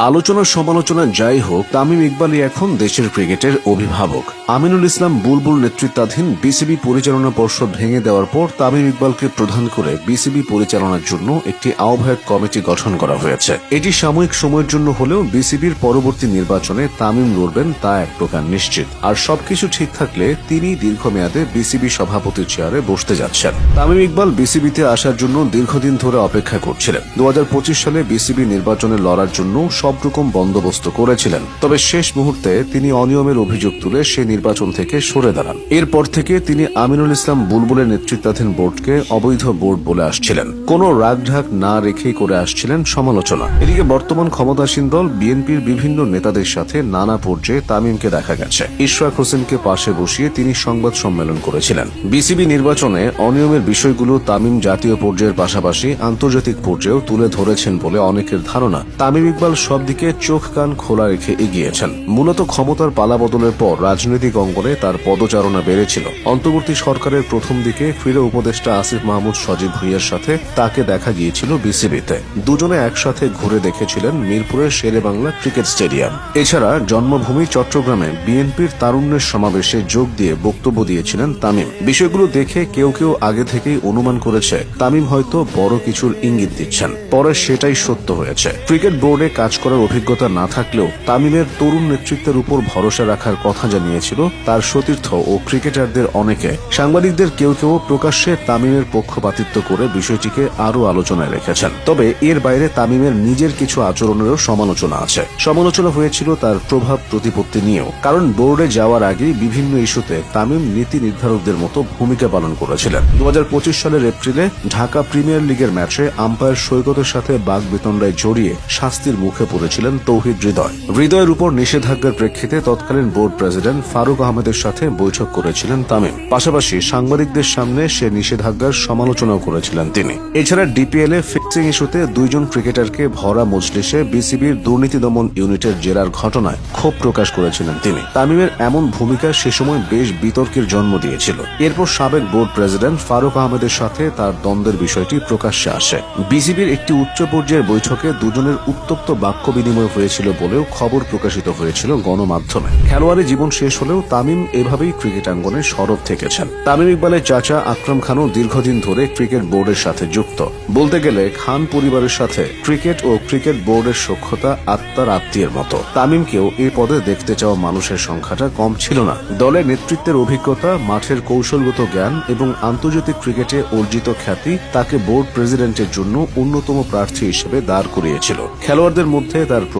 আলোচনা সমালোচনা যাই হোক, তামিম ইকবালই এখন দেশের ক্রিকেটের অভিভাবক। আমিনুল ইসলাম বুলবুল নেতৃত্বাধীন বিসিবি পরিচালনা পর্ষদ ভেঙে দেওয়ার পর তামিম ইকবালকে প্রধান করে বিসিবি পরিচালনার জন্য একটি আহ্বায়ক কমিটি গঠন করা হয়েছে। এটি সাময়িক সময়ের জন্য হলেও বিসিবির পরবর্তী নির্বাচনে তামিম লড়বেন তা এক প্রকার নিশ্চিত। আর সবকিছু ঠিক থাকলে তিনি দীর্ঘমেয়াদে বিসিবি সভাপতির চেয়ারে বসতে যাচ্ছেন। তামিম ইকবাল বিসিবিতে আসার জন্য দীর্ঘদিন ধরে অপেক্ষা করছিলেন। 2025 সালে বিসিবি নির্বাচনে লড়ার জন্য সব রকম বন্দোবস্ত করেছিলেন, তবে শেষ মুহূর্তে তিনি অনিয়মের অভিযোগ তুলে সে নির্বাচন থেকে সরে দাঁড়ান। এরপর থেকে তিনি আমিনুল ইসলাম বুলবুলের নেতৃত্বাধীন বোর্ডকে অবৈধ বোর্ড বলে আসছিলেন। কোনো রাগঢাক না রেখেই করে আসছিলেন সমালোচনা। এদিকে বর্তমান ক্ষমতাসীন দল বিএনপির বিভিন্ন নেতাদের সাথে নানা পর্যায়ে তামিমকে দেখা গেছে। ইশরাক হোসেনকে পাশে বসিয়ে তিনি সংবাদ সম্মেলন করেছিলেন। বিসিবি নির্বাচনে অনিয়মের বিষয়গুলো তামিম জাতীয় পর্যায়ের পাশাপাশি আন্তর্জাতিক পর্যায়েও তুলে ধরেছেন বলে অনেকের ধারণা। তামিম ইকবাল সব দিকে চোখ কান খোলা রেখে এগিয়েছেন। মূলত ক্ষমতার পালাবদলের পর রাজনৈতিক অঙ্গনে তার পদচারণা বেড়েছিল। অন্তর্বর্তী সরকারের প্রথম দিকে ফিরে উপদেষ্টা আসিফ মাহমুদ সজীব ভুঁইয়ার সাথে তাকে দেখা গিয়েছিল বিসিবিতে। দুজনে একসাথে ঘুরে দেখেছিলেন মিরপুরের শেরেবাংলা ক্রিকেট স্টেডিয়াম। এছাড়া জন্মভূমি চট্টগ্রামে বিএনপির তারুণ্যের সমাবেশে যোগ দিয়ে বক্তব্য দিয়েছিলেন তামিম। বিষয়গুলো দেখে কেউ কেউ আগে থেকেই অনুমান করেছে তামিম হয়তো বড় কিছুর ইঙ্গিত দিচ্ছেন। পরে সেটাই সত্য হয়েছে। ক্রিকেট বোর্ডে কাজ করার অভিজ্ঞতা না থাকলেও তামিমের তরুণ নেতৃত্বের উপর ভরসা রাখার কথা জানিয়েছিল তার সতীর্থ ও ক্রিকেটারদের অনেকে। সাংবাদিকদের কেউ কেউ প্রকাশ্যে তামিমের পক্ষপাতিত্ব করে বিষয়টিকে আরও আলোচনায় রেখেছেন। তবে এর বাইরে তামিমের নিজের কিছু আচরণেরও সমালোচনা আছে। সমালোচনা হয়েছিল তার প্রভাব প্রতিপত্তি নিয়েও, কারণ বোর্ডে যাওয়ার আগেই বিভিন্ন ইস্যুতে তামিম নীতি নির্ধারকদের মতো ভূমিকা পালন করেছিলেন। 2025 সালের এপ্রিলে ঢাকা প্রিমিয়ার লিগের ম্যাচে আম্পায়ার সৈকতের সাথে বাগবিতণ্ডায় জড়িয়ে শাস্তির মুখে পড়েছিলেন তৌহিদ হৃদয়ের উপর নিষেধাজ্ঞার প্রেক্ষিতে তৎকালীন বোর্ড প্রেসিডেন্ট ফারুক আহমেদের সাথে বৈঠক করেছিলেন তামিম। পাশাপাশি সাংবাদিকদের সামনে সে নিষেধাজ্ঞার সমালোচনাও করেছিলেন তিনি। এছাড়া ডিপিএল এ ফিক্সিং ইস্যুতে দুইজন ক্রিকেটারকে ভরা মজলিসে বিসিবির দুর্নীতি দমন ইউনিটের জেরার ঘটনায় ক্ষোভ প্রকাশ করেছিলেন তিনি। তামিমের এমন ভূমিকা সে সময় বেশ বিতর্কের জন্ম দিয়েছিল। এরপর সাবেক বোর্ড প্রেসিডেন্ট ফারুক আহমেদের সাথে তার দ্বন্দ্বের বিষয়টি প্রকাশ্যে আসে। বিসিবির একটি উচ্চ পর্যায়ের বৈঠকে দুজনের উত্তপ্ত বাক্য বিনিময় হয়েছিল বলেও খবর প্রকাশিত হয়েছিল গণমাধ্যমে। খেলোয়াড়ি জীবন শেষ হলেও তামিম এভাবেই ক্রিকেট আঙ্গনে সরব থেকেছেন। তামিম ইকবালের চাচা আকরাম খানও দীর্ঘদিন ধরে ক্রিকেট বোর্ডের সাথে যুক্ত। বলতে গেলে খান পরিবারের সাথে ক্রিকেট ও ক্রিকেট বোর্ডের সখ্যতা আত্মার আত্মীয়ের মতো। তামিমকেও এই পদে দেখতে চাওয়া মানুষের সংখ্যাটা কম ছিল না। দলের নেতৃত্বের অভিজ্ঞতা, মাঠের কৌশলগত জ্ঞান এবং আন্তর্জাতিক ক্রিকেটে অর্জিত খ্যাতি তাকে বোর্ড প্রেসিডেন্টের জন্য অন্যতম প্রার্থী হিসেবে দাঁড় করিয়েছিল। খেলোয়াড়দের মধ্যে তার